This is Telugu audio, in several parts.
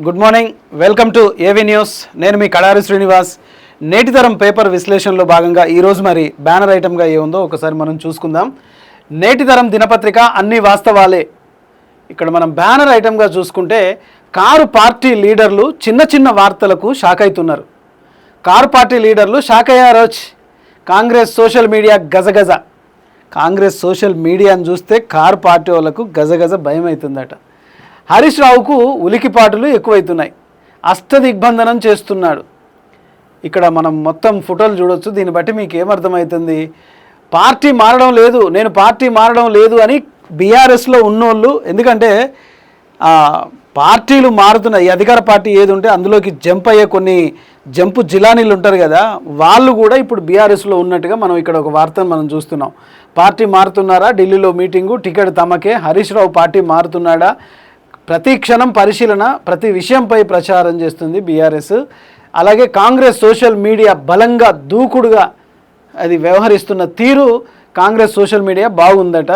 Good morning, welcome to AV news. నేను మీ కడారి శ్రీనివాస్. నేటి తరం పేపర్ విశ్లేషణలో భాగంగా ఈరోజు మరి బ్యానర్ ఐటమ్గా ఏముందో ఒకసారి మనం చూసుకుందాం. నేటి తరం దినపత్రిక అన్ని వాస్తవాలే. ఇక్కడ మనం బ్యానర్ ఐటమ్గా చూసుకుంటే కారు పార్టీ లీడర్లు చిన్న చిన్న వార్తలకు షాక్ అవుతున్నారు. కారు పార్టీ లీడర్లు షాక్ అయ్యారోచ్. కాంగ్రెస్ సోషల్ మీడియా గజగజ. కాంగ్రెస్ సోషల్ మీడియాను చూస్తే కారు పార్టీ వాళ్ళకు గజగజ భయం అవుతుందట. హరీష్ రావుకు ఉలికిపాటులు ఎక్కువైతున్నాయి. అష్టదిగ్బంధనం చేస్తున్నాడు. ఇక్కడ మనం మొత్తం ఫోటోలు చూడొచ్చు. దీన్ని బట్టి మీకు ఏమర్థమవుతుంది? పార్టీ మారడం లేదు, నేను పార్టీ మారడం లేదు అని బీఆర్ఎస్లో ఉన్నోళ్ళు, ఎందుకంటే పార్టీలు మారుతున్నాయి. అధికార పార్టీ ఏది ఉంటే అందులోకి జంప్ అయ్యే కొన్ని జంపు జిలానీలు ఉంటారు కదా, వాళ్ళు కూడా ఇప్పుడు బీఆర్ఎస్లో ఉన్నట్టుగా మనం ఇక్కడ ఒక వార్తను మనం చూస్తున్నాం. పార్టీ మారుతున్నారా? ఢిల్లీలో మీటింగు, టికెట్ తమకే. హరీష్ రావు పార్టీ మారుతున్నాడా? ప్రతి క్షణం పరిశీలన, ప్రతి విషయంపై ప్రచారం చేస్తుంది బీఆర్ఎస్. అలాగే కాంగ్రెస్ సోషల్ మీడియా బలంగా దూకుడుగా అది వ్యవహరిస్తున్న తీరు కాంగ్రెస్ సోషల్ మీడియా బాగుందట.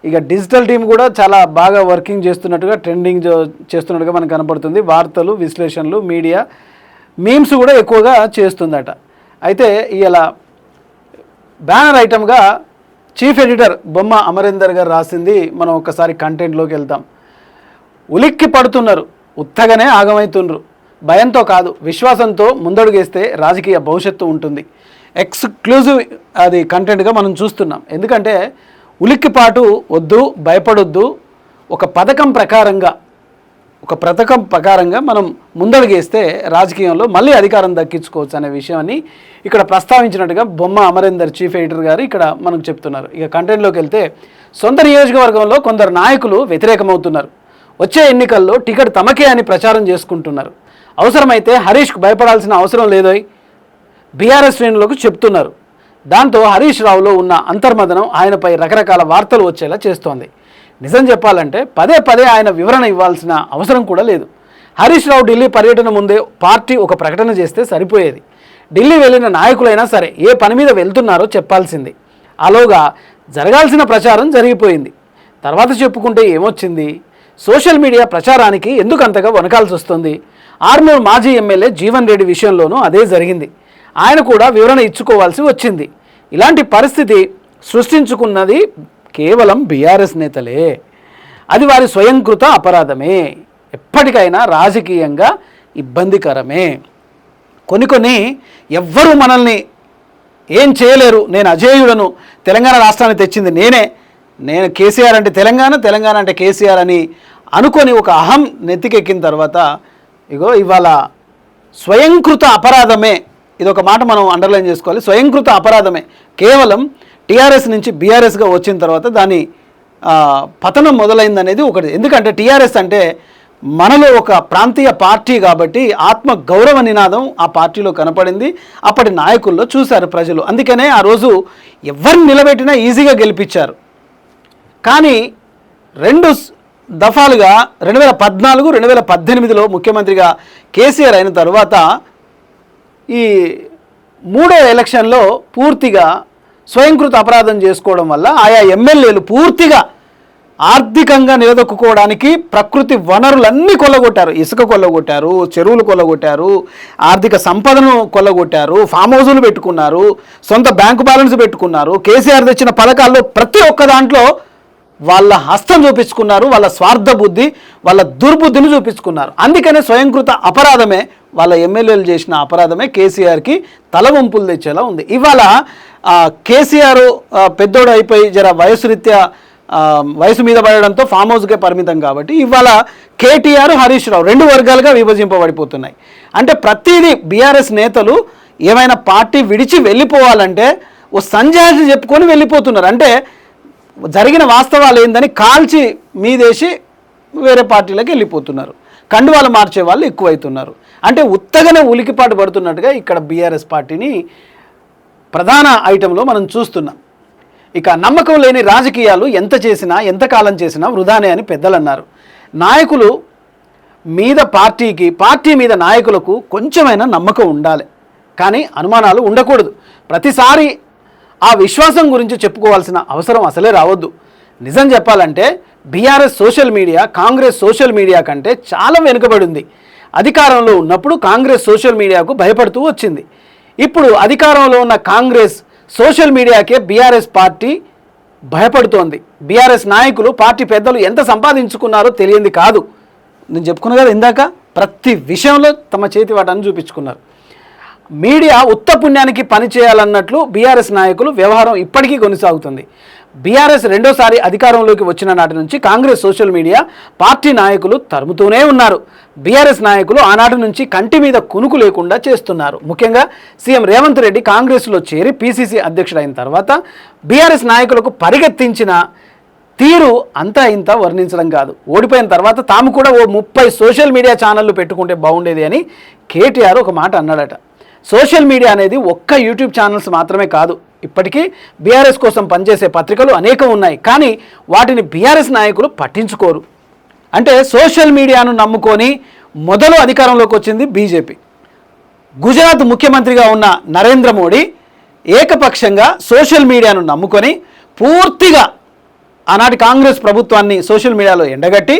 ఇక డిజిటల్ టీం కూడా చాలా బాగా వర్కింగ్ చేస్తున్నట్టుగా, ట్రెండింగ్ చేస్తున్నట్టుగా మనకు కనపడుతుంది. వార్తలు, విశ్లేషణలు, మీడియా, మీమ్స్ కూడా ఎక్కువగా చేస్తుందట. అయితే ఇలా బ్యానర్ ఐటమ్గా చీఫ్ ఎడిటర్ బొమ్మ అమరేందర్ గారు రాసింది. మనం ఒక్కసారి కంటెంట్లోకి వెళ్తాం. ఉలిక్కి పడుతున్నారు, ఉత్తగానే ఆగమవుతున్నారు. భయంతో కాదు, విశ్వాసంతో ముందడుగేస్తే రాజకీయ భవిష్యత్తు ఉంటుంది. ఎక్స్క్లూజివ్ అది కంటెంట్గా మనం చూస్తున్నాం. ఎందుకంటే ఉలిక్కిపాటు వద్దు, భయపడొద్దు. ఒక పథకం ప్రకారంగా మనం ముందడుగేస్తే రాజకీయంలో మళ్ళీ అధికారం దక్కించుకోవచ్చు అనే విషయాన్ని ఇక్కడ ప్రస్తావించినట్టుగా బొమ్మ అమరేందర్ చీఫ్ ఎడిటర్ గారు ఇక్కడ మనకు చెప్తున్నారు. ఇక కంటెంట్లోకి వెళ్తే, సొంత నియోజకవర్గంలో కొందరు నాయకులు వ్యతిరేకమవుతున్నారు. వచ్చే ఎన్నికల్లో టికెట్ తమకే అని ప్రచారం చేసుకుంటున్నారు. అవసరమైతే హరీష్కు భయపడాల్సిన అవసరం లేదోయ్ బీఆర్ఎస్ శ్రేణులకు చెప్తున్నారు. దాంతో హరీష్ రావులో ఉన్న అంతర్మదనం ఆయనపై రకరకాల వార్తలు వచ్చేలా చేస్తోంది. నిజం చెప్పాలంటే పదే పదే ఆయన వివరణ ఇవ్వాల్సిన అవసరం కూడా లేదు. హరీష్ రావు ఢిల్లీ పర్యటన ముందే పార్టీ ఒక ప్రకటన చేస్తే సరిపోయేది. ఢిల్లీ వెళ్ళిన నాయకులైనా సరే ఏ పని మీద వెళ్తున్నారో చెప్పాల్సింది. అలాగా జరగాల్సిన ప్రచారం జరిగిపోయింది. తర్వాత చెప్పుకుంటే ఏమొచ్చింది? సోషల్ మీడియా ప్రచారానికి ఎందుకు అంతగా వనకాల్సి వస్తుంది? ఆర్మూర్ మాజీ ఎమ్మెల్యే జీవన్ రెడ్డి విషయంలోనూ అదే జరిగింది. ఆయన కూడా వివరణ ఇచ్చుకోవాల్సి వచ్చింది. ఇలాంటి పరిస్థితి సృష్టించుకున్నది కేవలం బీఆర్ఎస్ నేతలే. అది వారి స్వయంకృత అపరాధమే. ఎప్పటికైనా రాజకీయంగా ఇబ్బందికరమే. కొన్ని ఎవ్వరూ మనల్ని ఏం చేయలేరు, నేను అజేయుడను, తెలంగాణ రాష్ట్రాన్ని తెచ్చింది నేను కేసీఆర్ అంటే తెలంగాణ అంటే కేసీఆర్ అని అనుకొని ఒక అహం నెత్తికెక్కిన తర్వాత ఇవాళ స్వయంకృత అపరాధమే. ఇదొక మాట మనం అండర్లైన్ చేసుకోవాలి. స్వయంకృత అపరాధమే. కేవలం టీఆర్ఎస్ నుంచి బీఆర్ఎస్గా వచ్చిన తర్వాత దాని పతనం మొదలైందనేది ఒకటి. ఎందుకంటే టీఆర్ఎస్ అంటే మనలో ఒక ప్రాంతీయ పార్టీ కాబట్టి ఆత్మ గౌరవ నినాదం ఆ పార్టీలో కనపడింది. అప్పటి నాయకుల్లో చూశారు ప్రజలు. అందుకనే ఆ రోజు ఎవరిని నిలబెట్టినా ఈజీగా గెలిపించారు. కానీ 2 దఫాలుగా 2014, 2018లో ముఖ్యమంత్రిగా కేసీఆర్ అయిన తర్వాత ఈ 3వ ఎలక్షన్లో పూర్తిగా స్వయంకృత అపరాధం చేసుకోవడం వల్ల ఆయా ఎమ్మెల్యేలు పూర్తిగా ఆర్థికంగా నిలదొక్కుకోవడానికి ప్రకృతి వనరులన్నీ కొల్లగొట్టారు. ఇసుక కొల్లగొట్టారు, చెరువులు కొల్లగొట్టారు, ఆర్థిక సంపదను కొల్లగొట్టారు, ఫామ్ హౌజులు పెట్టుకున్నారు, సొంత బ్యాంకు బ్యాలెన్స్ పెట్టుకున్నారు. కేసీఆర్ తెచ్చిన పథకాల్లో ప్రతి ఒక్క దాంట్లో వాళ్ళ హస్తం చూపించుకున్నారు. వాళ్ళ స్వార్థ బుద్ధి, వాళ్ళ దుర్బుద్ధిని చూపించుకున్నారు. అందుకనే స్వయంకృత అపరాధమే, వాళ్ళ ఎమ్మెల్యేలు చేసిన అపరాధమే కేసీఆర్కి తలవంపులు తెచ్చేలా ఉంది. ఇవాళ కేసీఆర్ పెద్దోడు అయిపోయి జర వయసు మీద పడడంతో ఫామ్ హౌస్కే పరిమితం కాబట్టి ఇవాళ కేటీఆర్, హరీష్ రావు 2 వర్గాలుగా విభజింపబడిపోతున్నాయి. అంటే ప్రతిదీ బీఆర్ఎస్ నేతలు ఏమైనా పార్టీ విడిచి వెళ్ళిపోవాలంటే ఓ సంజాయిషి చెప్పుకొని వెళ్ళిపోతున్నారు. అంటే జరిగిన వాస్తవాలు ఏందని కాల్చి మీదేసి వేరే పార్టీలకు వెళ్ళిపోతున్నారు. కండువాలు మార్చే వాళ్ళు ఎక్కువైతున్నారు. అంటే ఉత్తగానే ఉలికిపాటు పడుతున్నట్టుగా ఇక్కడ బీఆర్ఎస్ పార్టీని ప్రధాన ఐటెంలో మనం చూస్తున్నాం. ఇక నమ్మకం లేని రాజకీయాలు ఎంత చేసినా, ఎంతకాలం చేసినా వృధానే అని పెద్దలు అన్నారు. నాయకులు మీద పార్టీ మీద నాయకులకు కొంచెమైనా నమ్మకం ఉండాలి, కానీ అనుమానాలు ఉండకూడదు. ప్రతిసారి ఆ విశ్వాసం గురించి చెప్పుకోవాల్సిన అవసరం అసలే రావద్దు. నిజం చెప్పాలంటే BRS social media Congress social media కంటే చాలా వెనుకబడి ఉంది. అధికారంలో ఉన్నప్పుడు కాంగ్రెస్ సోషల్ మీడియాకు భయపడుతూ వచ్చింది. ఇప్పుడు అధికారంలో ఉన్న కాంగ్రెస్ సోషల్ మీడియాకే బీఆర్ఎస్ పార్టీ భయపడుతోంది. బీఆర్ఎస్ నాయకులు, పార్టీ పెద్దలు ఎంత సంపాదించుకున్నారో తెలియంది కాదు. నేను చెప్పుకున్నా కదా ఇందాక, ప్రతి విషయంలో తమ చేతి వాటాన్ని చూపించుకున్నారు. మీడియా ఉత్త పుణ్యానికి పనిచేయాలన్నట్లు బీఆర్ఎస్ నాయకులు వ్యవహారం ఇప్పటికీ కొనసాగుతుంది. బీఆర్ఎస్ రెండోసారి అధికారంలోకి వచ్చిన నాటి నుంచి కాంగ్రెస్ సోషల్ మీడియా పార్టీ నాయకులు తరుముతూనే ఉన్నారు. బీఆర్ఎస్ నాయకులు ఆనాటి నుంచి కంటి మీద కునుకు లేకుండా చేస్తున్నారు. ముఖ్యంగా సీఎం రేవంత్ రెడ్డి కాంగ్రెస్లో చేరి పీసీసీ అధ్యక్షుడైన తర్వాత బీఆర్ఎస్ నాయకులకు పరిగెత్తించిన తీరు అంతా ఇంత వర్ణించడం కాదు. ఓడిపోయిన తర్వాత తాము కూడా ఓ 30 సోషల్ మీడియా ఛానళ్ళు పెట్టుకుంటే బాగుండేది అని కేటీఆర్ ఒక మాట అన్నాడట. సోషల్ మీడియా అనేది ఒక్క యూట్యూబ్ ఛానల్స్ మాత్రమే కాదు. ఇప్పటికీ బీఆర్ఎస్ కోసం పనిచేసే పత్రికలు అనేకం ఉన్నాయి. కానీ వాటిని బీఆర్ఎస్ నాయకులు పట్టించుకోరు. అంటే సోషల్ మీడియాను నమ్ముకొని మొదలు అధికారంలోకి వచ్చింది బీజేపీ. గుజరాత్ ముఖ్యమంత్రిగా ఉన్న నరేంద్ర మోడీ ఏకపక్షంగా సోషల్ మీడియాను నమ్ముకొని పూర్తిగా ఆనాటి కాంగ్రెస్ ప్రభుత్వాన్ని సోషల్ మీడియాలో ఎండగట్టి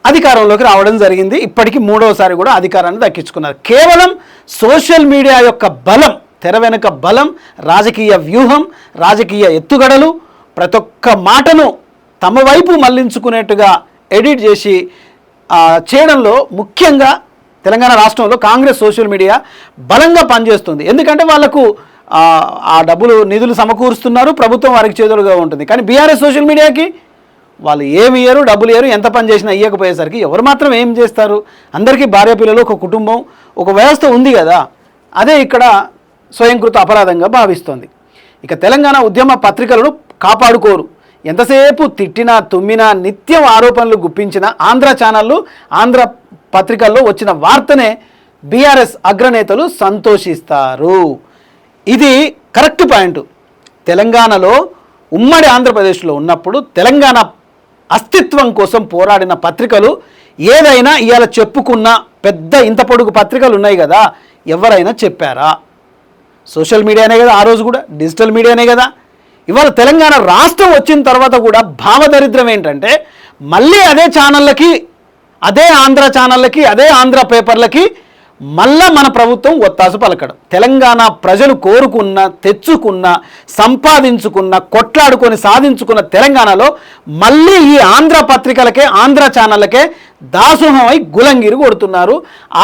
అధికారంలోకి రావడం జరిగింది. ఇప్పటికీ 3వసారి కూడా అధికారాన్ని దక్కించుకున్నారు. కేవలం సోషల్ మీడియా యొక్క బలం, తెర వెనుక బలం, రాజకీయ వ్యూహం, రాజకీయ ఎత్తుగడలు, ప్రతి ఒక్క మాటను తమ వైపు మళ్లించుకునేట్టుగా ఎడిట్ చేసి చేయడంలో ముఖ్యంగా తెలంగాణ రాష్ట్రంలో కాంగ్రెస్ సోషల్ మీడియా బలంగా పనిచేస్తుంది. ఎందుకంటే వాళ్లకు ఆ డబ్బులు, నిధులు సమకూరుస్తున్నారు, ప్రభుత్వం వారికి చేతులుగా ఉంటుంది. కానీ బీఆర్ఎస్ సోషల్ మీడియాకి వాళ్ళు ఏమి ఇయ్యరు, డబ్బులు ఇయ్యరు, ఎంత పని చేసినా ఇయ్యకపోయేసరికి ఎవరు మాత్రం ఏం చేస్తారు? అందరికీ భార్య పిల్లలు, ఒక కుటుంబం, ఒక వ్యవస్థ ఉంది కదా. అదే ఇక్కడ స్వయంకృత అపరాధంగా భావిస్తోంది. ఇక తెలంగాణ ఉద్యమ పత్రికలను కాపాడుకోరు. ఎంతసేపు తిట్టినా, తుమ్మినా, నిత్యం ఆరోపణలు గుప్పించిన ఆంధ్ర ఛానళ్ళు, ఆంధ్ర పత్రికల్లో వచ్చిన వార్తనే బీఆర్ఎస్ అగ్రనేతలు సంతోషిస్తారు. ఇది కరెక్ట్ పాయింట్. తెలంగాణలో, ఉమ్మడి ఆంధ్రప్రదేశ్లో ఉన్నప్పుడు తెలంగాణ అస్తిత్వం కోసం పోరాడిన పత్రికలు ఏదైనా ఇవాళ చెప్పుకున్న పెద్ద ఇంత పొడుగు పత్రికలు ఉన్నాయి కదా, ఎవరైనా చెప్పారా? సోషల్ మీడియానే కదా, ఆ రోజు కూడా డిజిటల్ మీడియానే కదా. ఇవాళ తెలంగాణ రాష్ట్రం వచ్చిన తర్వాత కూడా భావదరిద్రం ఏంటంటే మళ్ళీ అదే ఛానళ్ళకి, అదే ఆంధ్ర ఛానళ్ళకి, అదే ఆంధ్ర పేపర్లకి మళ్ళా మన ప్రభుత్వం ఒత్తాసు పలకడం. తెలంగాణ ప్రజలు కోరుకున్న, తెచ్చుకున్న, సంపాదించుకున్న, కొట్లాడుకొని సాధించుకున్న తెలంగాణలో మళ్ళీ ఈ ఆంధ్ర పత్రికలకే, ఆంధ్ర ఛానళ్ళకే దాసోహమై గులంగిరి కొడుతున్నారు.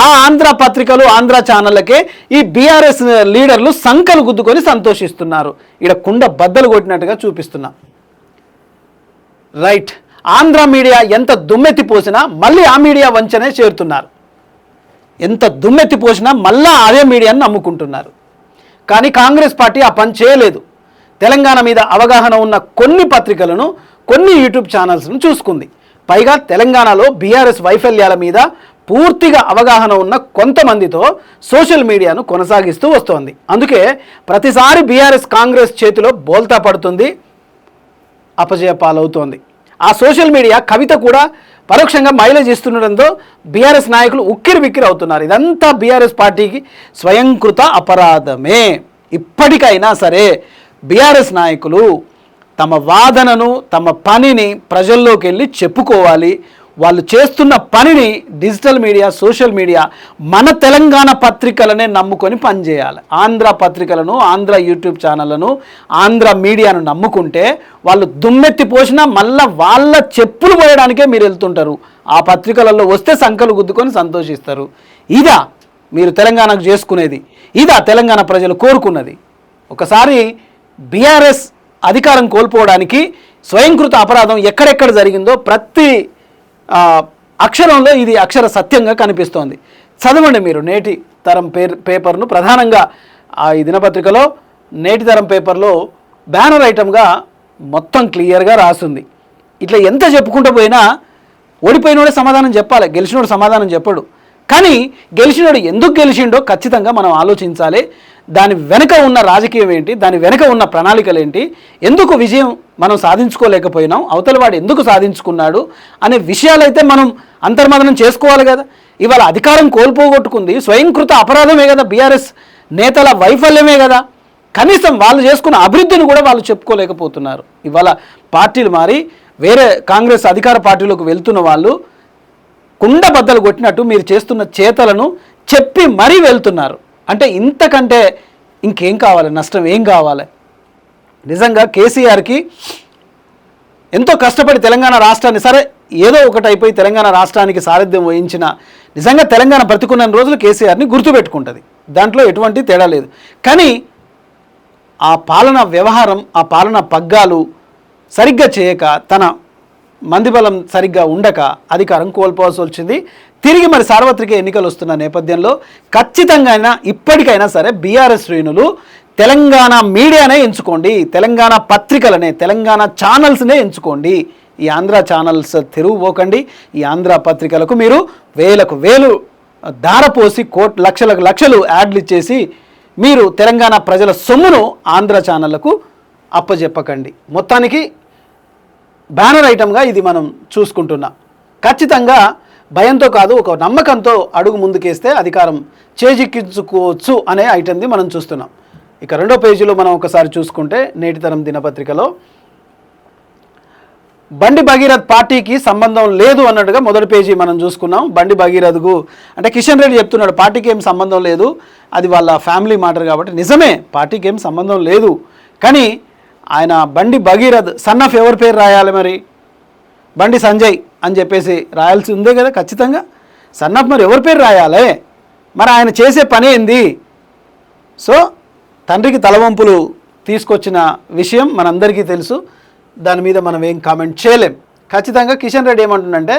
ఆ ఆంధ్ర పత్రికలు, ఆంధ్ర ఛానళ్ళకే ఈ బీఆర్ఎస్ లీడర్లు సంకలు గుద్దుకొని సంతోషిస్తున్నారు. ఇక్కడ కుండ బద్దలు కొట్టినట్టుగా చూపిస్తున్నా. రైట్, ఆంధ్ర మీడియా ఎంత దుమ్మెత్తిపోసినా మళ్ళీ ఆ మీడియా వంచనే చేరుతున్నారు. ఎంత దుమ్మెత్తిపోసినా మళ్ళా అదే మీడియాను నమ్ముకుంటున్నారు. కానీ కాంగ్రెస్ పార్టీ ఆ పని చేయలేదు. తెలంగాణ మీద అవగాహన ఉన్న కొన్ని పత్రికలను, కొన్ని యూట్యూబ్ ఛానల్స్ను చూసుకుంది. పైగా తెలంగాణలో బీఆర్ఎస్ వైఫల్యాల మీద పూర్తిగా అవగాహన ఉన్న కొంతమందితో సోషల్ మీడియాను కొనసాగిస్తూ వస్తోంది. అందుకే ప్రతిసారి బీఆర్ఎస్ కాంగ్రెస్ చేతిలో బోల్తా పడుతుంది, అపజయ పాలవుతోంది. ఆ సోషల్ మీడియా కవిత కూడా పరోక్షంగా మైలేజ్ ఇస్తుండడంతో బీఆర్ఎస్ నాయకులు ఉక్కిరి బిక్కిరి అవుతున్నారు. ఇదంతా బీఆర్ఎస్ పార్టీకి స్వయంకృత అపరాధమే. ఇప్పటికైనా సరే బీఆర్ఎస్ నాయకులు తమ వాదనను, తమ పనిని ప్రజల్లోకి వెళ్ళి చెప్పుకోవాలి. వాళ్ళు చేస్తున్న పనిని డిజిటల్ మీడియా, సోషల్ మీడియా, మన తెలంగాణ పత్రికలనే నమ్ముకొని పనిచేయాలి. ఆంధ్ర పత్రికలను, ఆంధ్ర యూట్యూబ్ ఛానళ్లను, ఆంధ్ర మీడియాను నమ్ముకుంటే వాళ్ళు దుమ్మెత్తి పోసినా మళ్ళా వాళ్ళ చెప్పులు పోయడానికే మీరు వెళ్తుంటారు. ఆ పత్రికలలో వస్తే సంకలు గుద్దుకొని సంతోషిస్తారు. ఇదా మీరు తెలంగాణకు చేసుకునేది? ఇదా తెలంగాణ ప్రజలు కోరుకున్నది? ఒకసారి బీఆర్ఎస్ అధికారం కోల్పోవడానికి స్వయంకృత అపరాధం ఎక్కడెక్కడ జరిగిందో ప్రతి అక్షరంలో ఇది అక్షర సత్యంగా కనిపిస్తోంది. చదవండి మీరు నేటి తరం పేపర్ను. ప్రధానంగా ఈ దినపత్రికలో నేటి తరం పేపర్లో బ్యానర్ ఐటమ్గా మొత్తం క్లియర్గా రాస్తుంది. ఇట్లా ఎంత చెప్పుకుంటూ పోయినా ఓడిపోయినోడే సమాధానం చెప్పాలి, గెలిచినోడు సమాధానం చెప్పడు. కానీ గెలిచినోడు ఎందుకు గెలిచిండో ఖచ్చితంగా మనం ఆలోచించాలి. దాని వెనుక ఉన్న రాజకీయం ఏంటి, దాని వెనుక ఉన్న ప్రణాళికలు ఏంటి, ఎందుకు విజయం మనం సాధించుకోలేకపోయినాం, అవతల వాడు ఎందుకు సాధించుకున్నాడు అనే విషయాలైతే మనం అంతర్మదనం చేసుకోవాలి కదా. ఇవాళ అధికారం కోల్పోగొట్టుకుంది స్వయంకృత అపరాధమే కదా, బీఆర్ఎస్ నేతల వైఫల్యమే కదా. కనీసం వాళ్ళు చేసుకున్న అభివృద్ధిని కూడా వాళ్ళు చెప్పుకోలేకపోతున్నారు. ఇవాళ పార్టీలు మారి వేరే కాంగ్రెస్ అధికార పార్టీలోకి వెళ్తున్న వాళ్ళు కుండ బద్దలు కొట్టినట్టు మీరు చేస్తున్న చేతలను చెప్పి మరీ వెళ్తున్నారు. అంటే ఇంతకంటే ఇంకేం కావాలి, నష్టం ఏం కావాలి? నిజంగా కేసీఆర్కి ఎంతో కష్టపడి తెలంగాణ రాష్ట్రాన్ని, సరే ఏదో ఒకటి అయిపోయి తెలంగాణ రాష్ట్రానికి సారథ్యం వహించిన నిజంగా తెలంగాణ బ్రతికున్న రోజులు కేసీఆర్ని గుర్తుపెట్టుకుంటుంది, దాంట్లో ఎటువంటి తేడా లేదు. కానీ ఆ పాలన వ్యవహారం, ఆ పాలన పగ్గాలు సరిగ్గా చేయక, తన మందిబలం సరిగ్గా ఉండక అధికారం కోల్పోవాల్సి వచ్చింది. తిరిగి మరి సార్వత్రిక ఎన్నికలు వస్తున్న నేపథ్యంలో ఖచ్చితంగా ఇప్పటికైనా సరే బీఆర్ఎస్ శ్రేణులు తెలంగాణ మీడియానే ఎంచుకోండి, తెలంగాణ పత్రికలనే, తెలంగాణ ఛానల్స్నే ఎంచుకోండి. ఈ ఆంధ్ర ఛానల్స్ తిరుగుపోకండి. ఈ ఆంధ్ర పత్రికలకు మీరు వేలకు వేలు ధారపోసి లక్షలకు లక్షలు యాడ్లు ఇచ్చేసి మీరు తెలంగాణ ప్రజల సొమ్మును ఆంధ్ర ఛానళ్లకు అప్పజెప్పకండి. మొత్తానికి బ్యానర్ ఐటమ్గా ఇది మనం చూసుకుంటున్నాం. ఖచ్చితంగా భయంతో కాదు, ఒక నమ్మకంతో అడుగు ముందుకేస్తే అధికారం చేజిక్కించుకోవచ్చు అనే ఐటమ్ది మనం చూస్తున్నాం. ఇక రెండో పేజీలో మనం ఒకసారి చూసుకుంటే నేటితరం దినపత్రికలో బండి భగీరథ్ పార్టీకి సంబంధం లేదు అన్నట్టుగా మొదటి పేజీ మనం చూసుకున్నాం. బండి భగీరథ్కు అంటే కిషన్ రెడ్డి చెప్తున్నాడు పార్టీకి ఏం సంబంధం లేదు, అది వాళ్ళ ఫ్యామిలీ మ్యాటర్ కాబట్టి. నిజమే, పార్టీకి ఏం సంబంధం లేదు. కానీ ఆయన బండి భగీరథ్ సన్ ఆఫ్ ఎవరి పేరు రాయాలి మరి? బండి సంజయ్ అని చెప్పేసి రాయాల్సి ఉందే కదా ఖచ్చితంగా. సన్ ఆఫ్ మరి ఎవరి పేరు రాయాలి? మరి ఆయన చేసే పని ఏంది? సో తండ్రికి తలవంపులు తీసుకొచ్చిన విషయం మనందరికీ తెలుసు, దాని మీద మనం ఏం కామెంట్ చేయలేం. ఖచ్చితంగా కిషన్ రెడ్డి ఏమంటుందంటే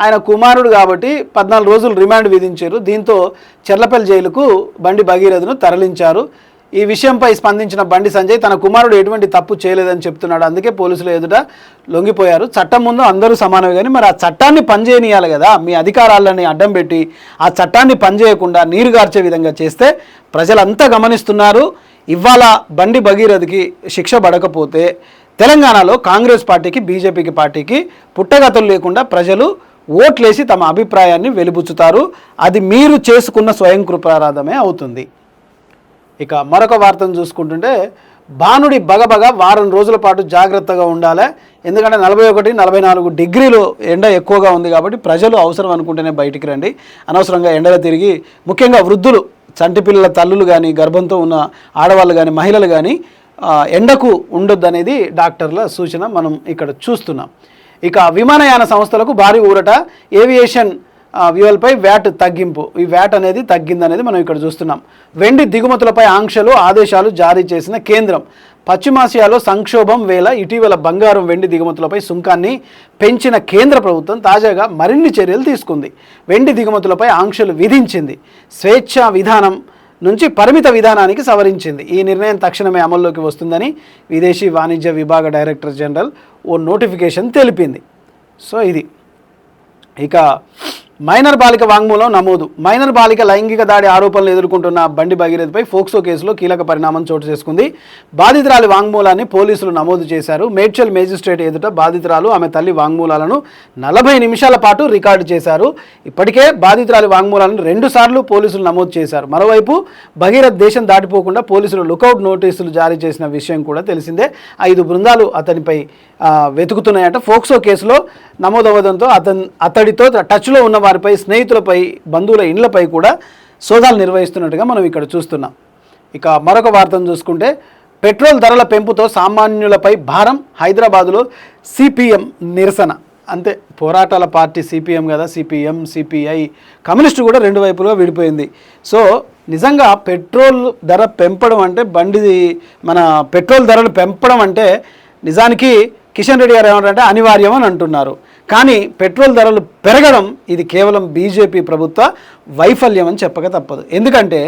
ఆయన కుమారుడు కాబట్టి 14 రోజులు రిమాండ్ విధించారు, దీంతో చెర్లపల్లి జైలుకు బండి భగీరథను తరలించారు. ఈ విషయంపై స్పందించిన బండి సంజయ్ తన కుమారుడు ఎటువంటి తప్పు చేయలేదని చెప్తున్నాడు, అందుకే పోలీసుల ఎదుట లొంగిపోయారు. చట్టం ముందు అందరూ సమానమే, కానీ మరి ఆ చట్టాన్ని పనిచేయనియాలి కదా. మీ అధికారాలని అడ్డం పెట్టి ఆ చట్టాన్ని పనిచేయకుండా నీరుగార్చే విధంగా చేస్తే ప్రజలంతా గమనిస్తున్నారు. ఇవాళ బండి భగీరథకి శిక్ష పడకపోతే తెలంగాణలో కాంగ్రెస్ పార్టీకి, బీజేపీకి పార్టీకి పుట్టగతులు లేకుండా ప్రజలు ఓట్లేసి తమ అభిప్రాయాన్ని వెలిబుచ్చుతారు. అది మీరు చేసుకున్న స్వయం కృపారాధమే అవుతుంది. ఇక మరొక వార్తను చూసుకుంటుంటే భానుడి బగబగ వారం రోజుల పాటు జాగ్రత్తగా ఉండాలి. ఎందుకంటే 41, 44 డిగ్రీలు ఎండ ఎక్కువగా ఉంది కాబట్టి ప్రజలు అవసరం అనుకుంటేనే బయటికి రండి. అనవసరంగా ఎండలో తిరిగి ముఖ్యంగా వృద్ధులు, చంటి పిల్లల తల్లులు కానీ, గర్భంతో ఉన్న ఆడవాళ్ళు కానీ, మహిళలు కానీ ఎండకు ఉండొద్దు అనేది డాక్టర్ల సూచన మనం ఇక్కడ చూస్తున్నాం. ఇక విమానయాన సంస్థలకు భారీ ఊరట, ఏవియేషన్ వ్యూయల్పై వ్యాట్ తగ్గింపు, ఈ వ్యాట్ అనేది తగ్గిందనేది మనం ఇక్కడ చూస్తున్నాం. వెండి దిగుమతులపై ఆంక్షలు, ఆదేశాలు జారీ చేసిన కేంద్రం. పశ్చిమాసియాలో సంక్షోభం వేళ ఇటీవల బంగారం, వెండి దిగుమతులపై సుంకాన్ని పెంచిన కేంద్ర ప్రభుత్వం తాజాగా మరిన్ని చర్యలు తీసుకుంది. వెండి దిగుమతులపై ఆంక్షలు విధించింది, స్వేచ్ఛా విధానం నుంచి పరిమిత విధానానికి సవరించింది. ఈ నిర్ణయం తక్షణమే అమల్లోకి వస్తుందని విదేశీ వాణిజ్య విభాగ డైరెక్టర్ జనరల్ ఓ నోటిఫికేషన్ తెలిపింది. సో ఇది. ఇక మైనర్ బాలిక వాంగ్మూలం నమోదు. మైనర్ బాలిక లైంగిక దాడి ఆరోపణలు ఎదుర్కొంటున్న బండి భగీరథ్పై ఫోక్సో కేసులో కీలక పరిణామం చోటు చేసుకుంది. బాధితురాలి వాంగ్మూలాన్ని పోలీసులు నమోదు చేశారు. మేడ్చల్ మేజిస్ట్రేట్ ఎదుట బాధితురాలు, ఆమె తల్లి వాంగ్మూలాలను 40 నిమిషాల పాటు రికార్డు చేశారు. ఇప్పటికే బాధితురాలి వాంగ్మూలాలను 2 సార్లు పోలీసులు నమోదు చేశారు. మరోవైపు భగీరథ్ దేశం దాటిపోకుండా పోలీసులు లుకౌట్ నోటీసులు జారీ చేసిన విషయం కూడా తెలిసిందే. 5 బృందాలు అతనిపై వెతుకుతున్నాయట. ఫోక్సో కేసులో నమోదవడంతో అతడితో టచ్లో ఉన్న వారిపై, స్నేహితులపై, బంధువుల ఇండ్లపై కూడా సోదాలు నిర్వహిస్తున్నట్టుగా మనం ఇక్కడ చూస్తున్నాం. ఇక మరొక వార్తను చూసుకుంటే పెట్రోల్ ధరల పెంపుతో సామాన్యులపై భారం. హైదరాబాదులో సిపిఎం నిరసన. అంతే, పోరాటాల పార్టీ సిపిఎం కదా, సిపిఎం, సిపిఐ, కమ్యూనిస్టు కూడా 2 వైపులుగా విడిపోయింది. సో నిజంగా పెట్రోల్ ధర పెంపడం అంటే మన పెట్రోల్ ధరలు పెంపడం అంటే నిజానికి కిషన్ రెడ్డి గారు ఏమంటారంటే అనివార్యం అని అంటున్నారు. కానీ పెట్రోల్ ధరలు పెరగడం ఇది కేవలం బీజేపీ ప్రభుత్వ వైఫల్యం అని చెప్పక తప్పదు. ఎందుకంటే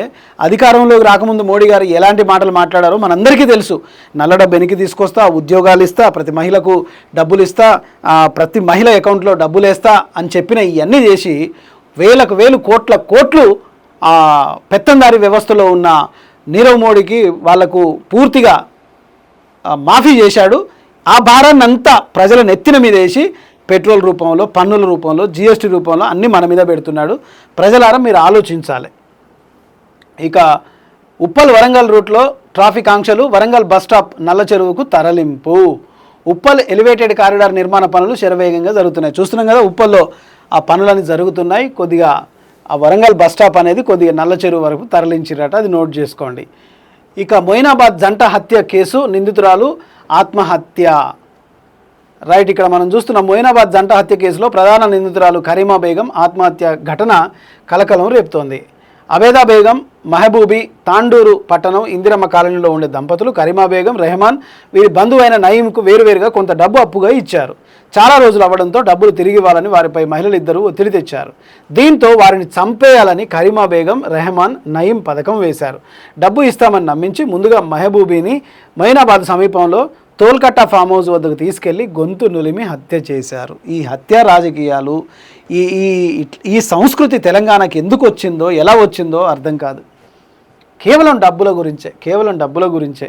అధికారంలోకి రాకముందు మోడీ గారు ఎలాంటి మాటలు మాట్లాడారో మనందరికీ తెలుసు. నల్ల డబ్బు వెనక్కి తీసుకొస్తా, ఉద్యోగాలు ఇస్తా, ప్రతి మహిళకు డబ్బులు ఇస్తా, ప్రతి మహిళ అకౌంట్లో డబ్బులు వేస్తా అని చెప్పిన ఇవన్నీ చేసి వేలకు వేలు కోట్లు పెత్తందారి వ్యవస్థలో ఉన్న నీరవ్ మోడీకి వాళ్లకు పూర్తిగా మాఫీ చేశాడు. ఆ భారాన్ని అంతా ప్రజల నెత్తిన మీద వేసి పెట్రోల్ రూపంలో, పన్నుల రూపంలో, జిఎస్టీ రూపంలో అన్నీ మన మీద పెడుతున్నాడు. ప్రజలారా మీరు ఆలోచించాలి. ఇక ఉప్పల్ వరంగల్ రూట్లో ట్రాఫిక్ ఆంక్షలు. వరంగల్ బస్ స్టాప్ నల్ల చెరువుకు తరలింపు. ఉప్పల్ ఎలివేటెడ్ కారిడార్ నిర్మాణ పనులు శరవేగంగా జరుగుతున్నాయి. చూస్తున్నాం కదా ఉప్పల్లో ఆ పనులన్నీ జరుగుతున్నాయి. కొద్దిగా ఆ వరంగల్ బస్ స్టాప్ అనేది కొద్దిగా నల్ల చెరువు వరకు తరలించిరట, అది నోట్ చేసుకోండి. ఇక మొయినాబాద్ జంట హత్య కేసు నిందితురాలు ఆత్మహత్య. రైట్, ఇక్కడ మనం చూస్తున్న మొయినాబాద్ జంట హత్య కేసులో ప్రధాన నిందితురాలు కరీమా బేగం ఆత్మహత్య ఘటన కలకలం రేపుతోంది. అబేదా బేగం, మహబూబీ తాండూరు పట్టణం ఇందిరమ్మ కాలనీలో ఉండే దంపతులు కరీమా బేగం, రెహమాన్ వీరి బంధువైన నయీంకు వేరువేరుగా కొంత డబ్బు అప్పుగా ఇచ్చారు. చాలా రోజులు అవ్వడంతో డబ్బులు తిరిగి ఇవ్వాలని వారిపై మహిళలు ఇద్దరూ ఒత్తిడి తెచ్చారు. దీంతో వారిని చంపేయాలని కరీమా బేగం, రెహమాన్, నయీం పథకం వేశారు. డబ్బు ఇస్తామని నమ్మించి ముందుగా మహబూబీని మొయినాబాద్ సమీపంలో తోల్కట్టా ఫామ్ హౌస్ వద్దకు తీసుకెళ్లి గొంతు నులిమి హత్య చేశారు. ఈ హత్య రాజకీయాలు, ఈ ఈ సంస్కృతి తెలంగాణకి ఎందుకు వచ్చిందో, ఎలా వచ్చిందో అర్థం కాదు. కేవలం డబ్బుల గురించే.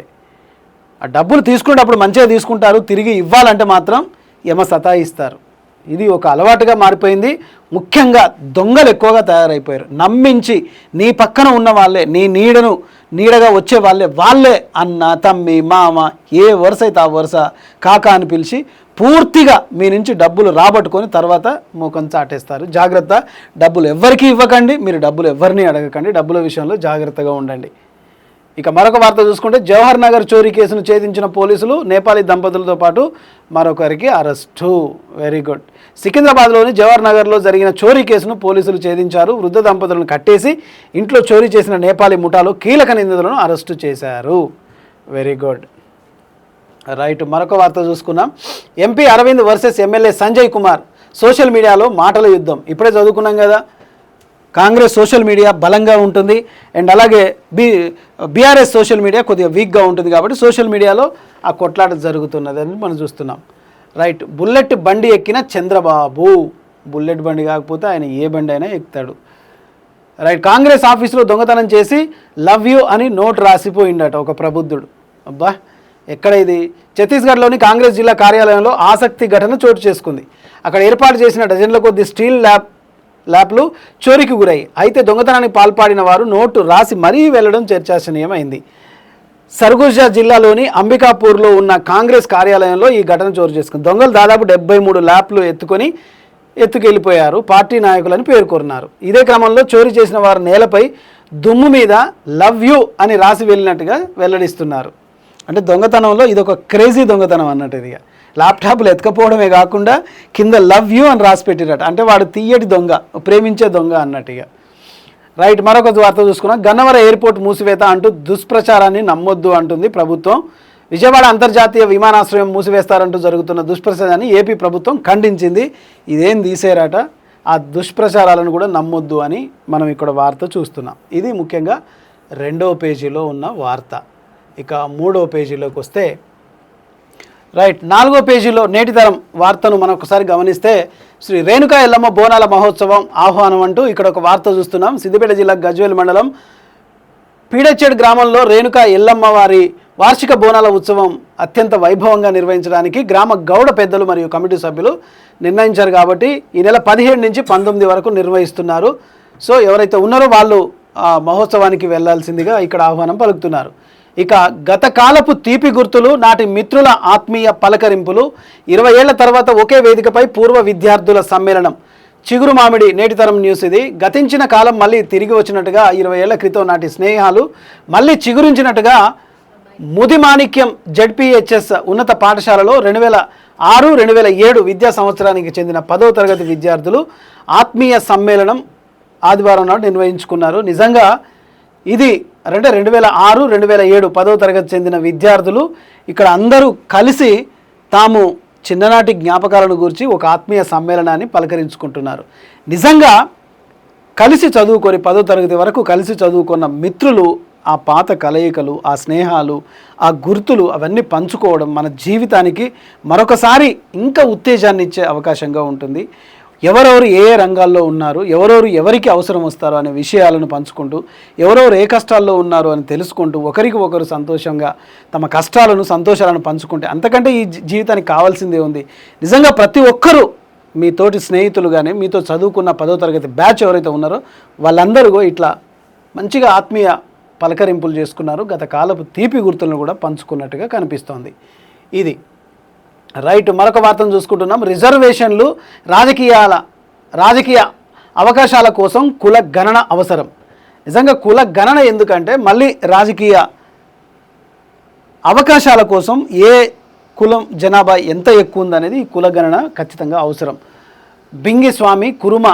ఆ డబ్బులు తీసుకునేటప్పుడు మంచిగా తీసుకుంటారు, తిరిగి ఇవ్వాలంటే మాత్రం యమ సతాయిస్తారు. ఇది ఒక అలవాటుగా మారిపోయింది. ముఖ్యంగా దొంగలు ఎక్కువగా తయారైపోయారు. నమ్మించి నీ పక్కన ఉన్న వాళ్ళే, నీ నీడగా వచ్చే వాళ్ళే అన్న, తమ్మి, మామ, ఏ వరుస అయితే ఆ వరుస కాకా అని పిలిచి పూర్తిగా మీ నుంచి డబ్బులు రాబట్టుకొని తర్వాత ముఖం చాటేస్తారు. జాగ్రత్త, డబ్బులు ఎవ్వరికీ ఇవ్వకండి, మీరు డబ్బులు ఎవరిని అడగకండి, డబ్బుల విషయంలో జాగ్రత్తగా ఉండండి. ఇక మరొక వార్త చూసుకుంటే జవహర్ నగర్ చోరీ కేసును ఛేదించిన పోలీసులు నేపాలీ దంపతులతో పాటు మరొకరికి అరెస్టు. Very good. సికింద్రాబాద్లోని జవహర్ నగర్లో జరిగిన చోరీ కేసును పోలీసులు ఛేదించారు. వృద్ధ దంపతులను కట్టేసి ఇంట్లో చోరీ చేసిన నేపాలీ ముఠాలో కీలక నిందితులను అరెస్టు చేశారు. Very good. రైట్, మరొక వార్త చూసుకున్నాం. MP Arvind versus MLA Sanjay Kumar social మీడియాలో మాటల యుద్ధం. ఇప్పుడే చదువుకున్నాం కదా, కాంగ్రెస్ సోషల్ మీడియా బలంగా ఉంటుంది అండ్ అలాగే బీఆర్ఎస్ సోషల్ మీడియా కొద్దిగా వీక్గా ఉంటుంది. కాబట్టి సోషల్ మీడియాలో ఆ కొట్లాట జరుగుతున్నదని మనం చూస్తున్నాం. రైట్, బుల్లెట్ బండి ఎక్కిన చంద్రబాబు. బుల్లెట్ బండి కాకపోతే ఆయన ఏ బండి అయినా ఎక్కుతాడు. రైట్, కాంగ్రెస్ ఆఫీసులో దొంగతనం చేసి లవ్ యూ అని నోట్ రాసిపోయిండట ఒక ప్రబుద్ధుడు. అబ్బా, ఎక్కడ ఇది? ఛత్తీస్గఢ్లోని కాంగ్రెస్ జిల్లా కార్యాలయంలో ఆసక్తి ఘటన చోటు చేసుకుంది. అక్కడ ఏర్పాటు చేసిన డజన్ల కొద్ది స్టీల్ ల్యాప్లు చోరీకి గురయ్యాయి. అయితే దొంగతనానికి పాల్పడిన వారు నోటు రాసి మరీ వెళ్లడం చర్చానీయమైంది. సర్గుజా జిల్లాలోని అంబికాపూర్లో ఉన్న కాంగ్రెస్ కార్యాలయంలో ఈ ఘటన చోటు చేసుకుంది. దొంగలు దాదాపు 73 ల్యాప్లు ఎత్తుకెళ్లిపోయారు. పార్టీ నాయకులని పేర్కొన్నారు. ఇదే క్రమంలో చోరీ చేసిన వారు నేలపై దుమ్ము మీద లవ్ యూ అని రాసి వెళ్ళినట్టుగా వెల్లడిస్తున్నారు. అంటే దొంగతనంలో ఇదొక క్రేజీ దొంగతనం అన్నట్టు. ఇదిగా ల్యాప్టాప్లు ఎత్తుకపోవడమే కాకుండా కింద లవ్ యూ అని రాసి పెట్టిరట. అంటే వాడు తీయటి దొంగ, ప్రేమించే దొంగ అన్నట్టుగా. రైట్, మరొక వార్త చూసుకున్నాం. గన్నవరం ఎయిర్పోర్ట్ మూసివేత అంటూ దుష్ప్రచారాన్ని నమ్మొద్దు అంటుంది ప్రభుత్వం. విజయవాడ అంతర్జాతీయ విమానాశ్రయం మూసివేస్తారంటూ జరుగుతున్న దుష్ప్రచారాన్ని ఏపీ ప్రభుత్వం ఖండించింది. ఇదేం తీసేరట, ఆ దుష్ప్రచారాలను కూడా నమ్మొద్దు అని మనం ఇక్కడ వార్త చూస్తున్నాం. ఇది ముఖ్యంగా 2వ పేజీలో ఉన్న వార్త. ఇక 3వ పేజీలోకి వస్తే, రైట్, 4వ పేజీలో నేటి తరం వార్తను మనం ఒకసారి గమనిస్తే శ్రీ రేణుకా ఎల్లమ్మ బోనాల మహోత్సవం ఆహ్వానం అంటూ ఇక్కడ ఒక వార్త చూస్తున్నాం. సిద్దిపేట జిల్లా గజ్వేల్ మండలం పీడచ్చేడు గ్రామంలో రేణుకా ఎల్లమ్మ వారి వార్షిక బోనాల ఉత్సవం అత్యంత వైభవంగా నిర్వహించడానికి గ్రామ గౌడ పెద్దలు మరియు కమిటీ సభ్యులు నిర్ణయించారు. కాబట్టి ఈ నెల 17 నుంచి 19 వరకు నిర్వహిస్తున్నారు. సో ఎవరైతే ఉన్నారో వాళ్ళు ఆ మహోత్సవానికి వెళ్లాల్సిందిగా ఇక్కడ ఆహ్వానం పలుకుతున్నారు. ఇక గత కాలపు తీపి గుర్తులు, నాటి మిత్రుల ఆత్మీయ పలకరింపులు, 20 ఏళ్ల తర్వాత ఒకే వేదికపై పూర్వ విద్యార్థుల సమ్మేళనం. చిగురు మామిడి నేటి తరం న్యూస్ ఇది. గతించిన కాలం మళ్ళీ తిరిగి వచ్చినట్టుగా 20 ఏళ్ల క్రితం నాటి స్నేహాలు మళ్ళీ చిగురించినట్టుగా ముదిమాణిక్యం జెడ్పీహెచ్ఎస్ ఉన్నత పాఠశాలలో 2006-2007 విద్యా సంవత్సరానికి చెందిన 10వ తరగతి విద్యార్థులు ఆత్మీయ సమ్మేళనం ఆదివారం నాడు నిర్వహించుకున్నారు. నిజంగా ఇది 2006-2007 10వ తరగతి చెందిన విద్యార్థులు ఇక్కడ అందరూ కలిసి తాము చిన్ననాటి జ్ఞాపకాలను గురించి ఒక ఆత్మీయ సమ్మేళనాన్ని పలకరించుకుంటున్నారు. నిజంగా కలిసి చదువుకొని 10వ తరగతి వరకు కలిసి చదువుకున్న మిత్రులు, ఆ పాత కలయికలు, ఆ స్నేహాలు, ఆ గుర్తులు అవన్నీ పంచుకోవడం మన జీవితానికి మరొకసారి ఇంకా ఉత్తేజాన్ని ఇచ్చే అవకాశంగా ఉంటుంది. ఎవరెవరు ఏ రంగాల్లో ఉన్నారు, ఎవరెవరు ఎవరికి అవసరం వస్తారో అనే విషయాలను పంచుకుంటూ, ఎవరెవరు ఏ కష్టాల్లో ఉన్నారు అని తెలుసుకుంటూ, ఒకరికి ఒకరు సంతోషంగా తమ కష్టాలను సంతోషాలను పంచుకుంటే అంతకంటే ఈ జీవితానికి కావాల్సిందే ఉంది. నిజంగా ప్రతి ఒక్కరూ మీ తోటి స్నేహితులు కానీ మీతో చదువుకున్న 10వ తరగతి బ్యాచ్ ఎవరైతే ఉన్నారో వాళ్ళందరూ ఇట్లా మంచిగా ఆత్మీయ పలకరింపులు చేసుకున్నారు. గత కాలపు తీపి గుర్తులను కూడా పంచుకున్నట్టుగా కనిపిస్తోంది. ఇది రైట్, మరొక వార్తను చూసుకుంటున్నాం. రిజర్వేషన్లు రాజకీయ అవకాశాల కోసం కుల గణన అవసరం. నిజంగా కుల గణన ఎందుకంటే మళ్ళీ రాజకీయ అవకాశాల కోసం ఏ కులం జనాభా ఎంత ఎక్కువ ఉందనేది ఈ కుల గణన ఖచ్చితంగా అవసరం. బింగిస్వామి కురుమ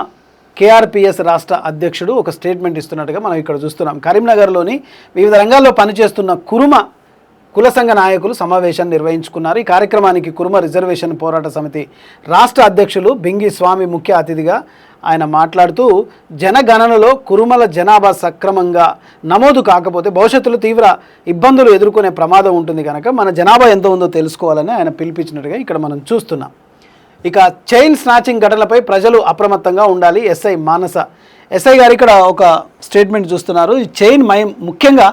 కేఆర్పిఎస్ రాష్ట్ర అధ్యక్షుడు ఒక స్టేట్మెంట్ ఇస్తున్నట్టుగా మనం ఇక్కడ చూస్తున్నాం. కరీంనగర్లోని వివిధ రంగాల్లో పనిచేస్తున్న కురుమ కుల సంఘ నాయకులు సమావేశాన్ని నిర్వహించుకున్నారు. ఈ కార్యక్రమానికి కురుమ రిజర్వేషన్ పోరాట సమితి రాష్ట్ర అధ్యక్షులు బింగిస్వామి ముఖ్య అతిథిగా ఆయన మాట్లాడుతూ జనగణనలో కురుమల జనాభా సక్రమంగా నమోదు కాకపోతే భవిష్యత్తులో తీవ్ర ఇబ్బందులు ఎదుర్కొనే ప్రమాదం ఉంటుంది కనుక మన జనాభా ఎంత ఉందో తెలుసుకోవాలని ఆయన పిలిపించినట్టుగా ఇక్కడ మనం చూస్తున్నాం. ఇక చైన్ స్నాచింగ్ ఘటనలపై ప్రజలు అప్రమత్తంగా ఉండాలి. ఎస్ఐ మానస ఎస్ఐ గారు ఇక్కడ ఒక స్టేట్మెంట్ చూస్తున్నారు. ఈ చైన్ ముఖ్యంగా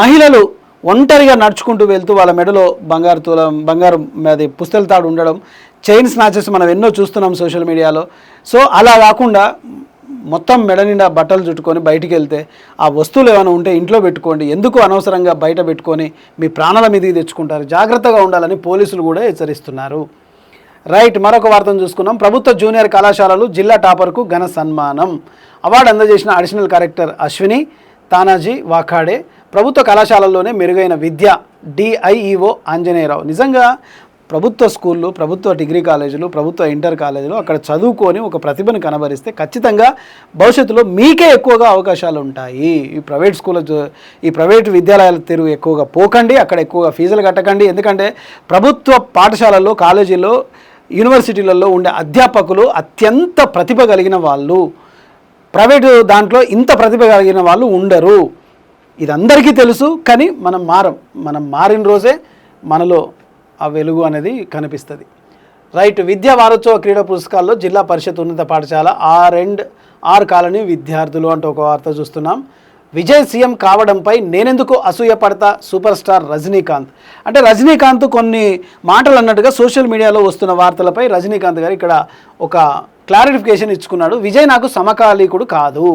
మహిళలు ఒంటరిగా నడుచుకుంటూ వెళ్తూ వాళ్ళ మెడలో బంగారు అది పుస్తల తాడు ఉండడం, చైన్ స్నాచెస్ మనం ఎన్నో చూస్తున్నాం సోషల్ మీడియాలో. సో అలా కాకుండా మొత్తం మెడ నిండా బట్టలు చుట్టుకొని బయటికి వెళ్తే ఆ వస్తువులు ఏమైనా ఉంటే ఇంట్లో పెట్టుకోండి, ఎందుకు అనవసరంగా బయట పెట్టుకొని మీ ప్రాణాల మీదకి తెచ్చుకుంటారు, జాగ్రత్తగా ఉండాలని పోలీసులు కూడా హెచ్చరిస్తున్నారు. రైట్, మరొక వార్తను చూసుకున్నాం. ప్రభుత్వ జూనియర్ కళాశాలలు జిల్లా టాపర్కు ఘన సన్మానం. అవార్డు అందజేసిన అడిషనల్ కలెక్టర్ అశ్విని తానాజీ వాఖాడే. ప్రభుత్వ కళాశాలల్లోనే మెరుగైన విద్య డిఐఈఓ ఆంజనేయరావు. నిజంగా ప్రభుత్వ స్కూళ్ళు, ప్రభుత్వ డిగ్రీ కాలేజీలు, ప్రభుత్వ ఇంటర్ కాలేజీలు అక్కడ చదువుకొని ఒక ప్రతిభను కనబరిస్తే ఖచ్చితంగా భవిష్యత్తులో మీకే ఎక్కువగా అవకాశాలు ఉంటాయి. ఈ ప్రైవేట్ విద్యాలయాల తెరువు ఎక్కువగా పోకండి, అక్కడ ఎక్కువగా ఫీజులు కట్టకండి. ఎందుకంటే ప్రభుత్వ పాఠశాలల్లో, కాలేజీల్లో, యూనివర్సిటీలలో ఉండే అధ్యాపకులు అత్యంత ప్రతిభ కలిగిన వాళ్ళు. ప్రైవేటు దాంట్లో ఇంత ప్రతిభ కలిగిన వాళ్ళు ఉండరు. ఇది అందరికీ తెలుసు, కానీ మనం మారిన రోజే మనలో ఆ వెలుగు అనేది కనిపిస్తుంది. రైట్, విద్యా వారోత్సవ క్రీడా పురస్కారాల్లో జిల్లా పరిషత్ ఉన్నత పాఠశాల R కాలనీ విద్యార్థులు అంటూ ఒక వార్త చూస్తున్నాం. విజయ్ సీఎం కావడంపై నేనెందుకు అసూయపడతా సూపర్ స్టార్ రజనీకాంత్. అంటే రజనీకాంత్ కొన్ని మాటలు అన్నట్టుగా సోషల్ మీడియాలో వస్తున్న వార్తలపై రజనీకాంత్ గారు ఇక్కడ ఒక క్లారిఫికేషన్ ఇచ్చుకున్నాడు. విజయ్ నాకు సమకాలీకుడు కాదు,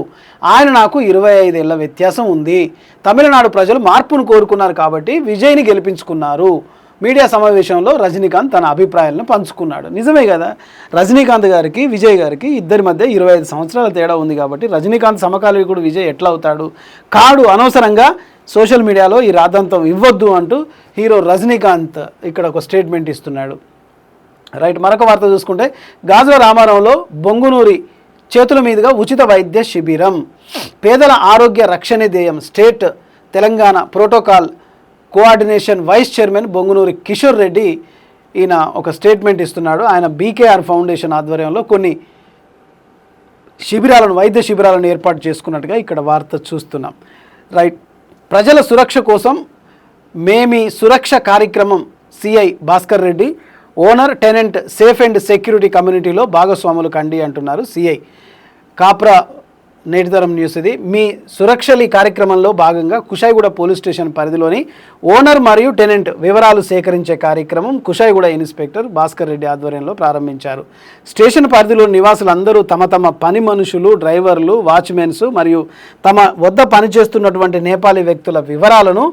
ఆయన నాకు 25 ఏళ్ల వ్యత్యాసం ఉంది. తమిళనాడు ప్రజలు మార్పును కోరుకున్నారు కాబట్టి విజయ్ని గెలిపించుకున్నారు. మీడియా సమావేశంలో రజనీకాంత్ తన అభిప్రాయాలను పంచుకున్నాడు. నిజమే కదా, రజనీకాంత్ గారికి విజయ్ గారికి ఇద్దరి మధ్య 25 సంవత్సరాల తేడా ఉంది కాబట్టి రజనీకాంత్ సమకాలీకుడు విజయ్ ఎట్లా అవుతాడు కాడు. అనవసరంగా సోషల్ మీడియాలో ఈ రాద్ధాంతం ఇవ్వద్దు అంటూ హీరో రజనీకాంత్ ఇక్కడ ఒక స్టేట్మెంట్ ఇస్తున్నాడు. రైట్, మరొక వార్త చూసుకుంటే గాజుల రామారంలో బొంగునూరి చేతుల మీదుగా ఉచిత వైద్య శిబిరం. పేదల ఆరోగ్య రక్షణే ధ్యేయం state Telangana protocol coordination vice chairman Bongunuri Kishore Reddy ఈయన ఒక స్టేట్మెంట్ ఇస్తున్నాడు. ఆయన BKR ఫౌండేషన్ ఆధ్వర్యంలో కొన్ని వైద్య శిబిరాలను ఏర్పాటు చేసుకున్నట్టుగా ఇక్కడ వార్త చూస్తున్నాం. రైట్, ప్రజల సురక్ష కోసం మేమీ సురక్ష కార్యక్రమం CI Bhaskar Reddy owner tenant safe and security కమ్యూనిటీలో భాగస్వాములు కండి అంటున్నారు CI. కాప్రా నేటితరం న్యూస్ ఇది. మీ సురక్షలి కార్యక్రమంలో భాగంగా కుషాయిగూడ పోలీస్ స్టేషన్ పరిధిలోని ఓనర్ మరియు టెనెంట్ వివరాలు సేకరించే కార్యక్రమం కుషాయిగూడ ఇన్స్పెక్టర్ భాస్కర్ రెడ్డి ఆధ్వర్యంలో ప్రారంభించారు. స్టేషన్ పరిధిలో నివాసులందరూ తమ పని మనుషులు, డ్రైవర్లు, వాచ్మెన్స్ మరియు తమ వద్ద పనిచేస్తున్నటువంటి నేపాలీ వ్యక్తుల వివరాలను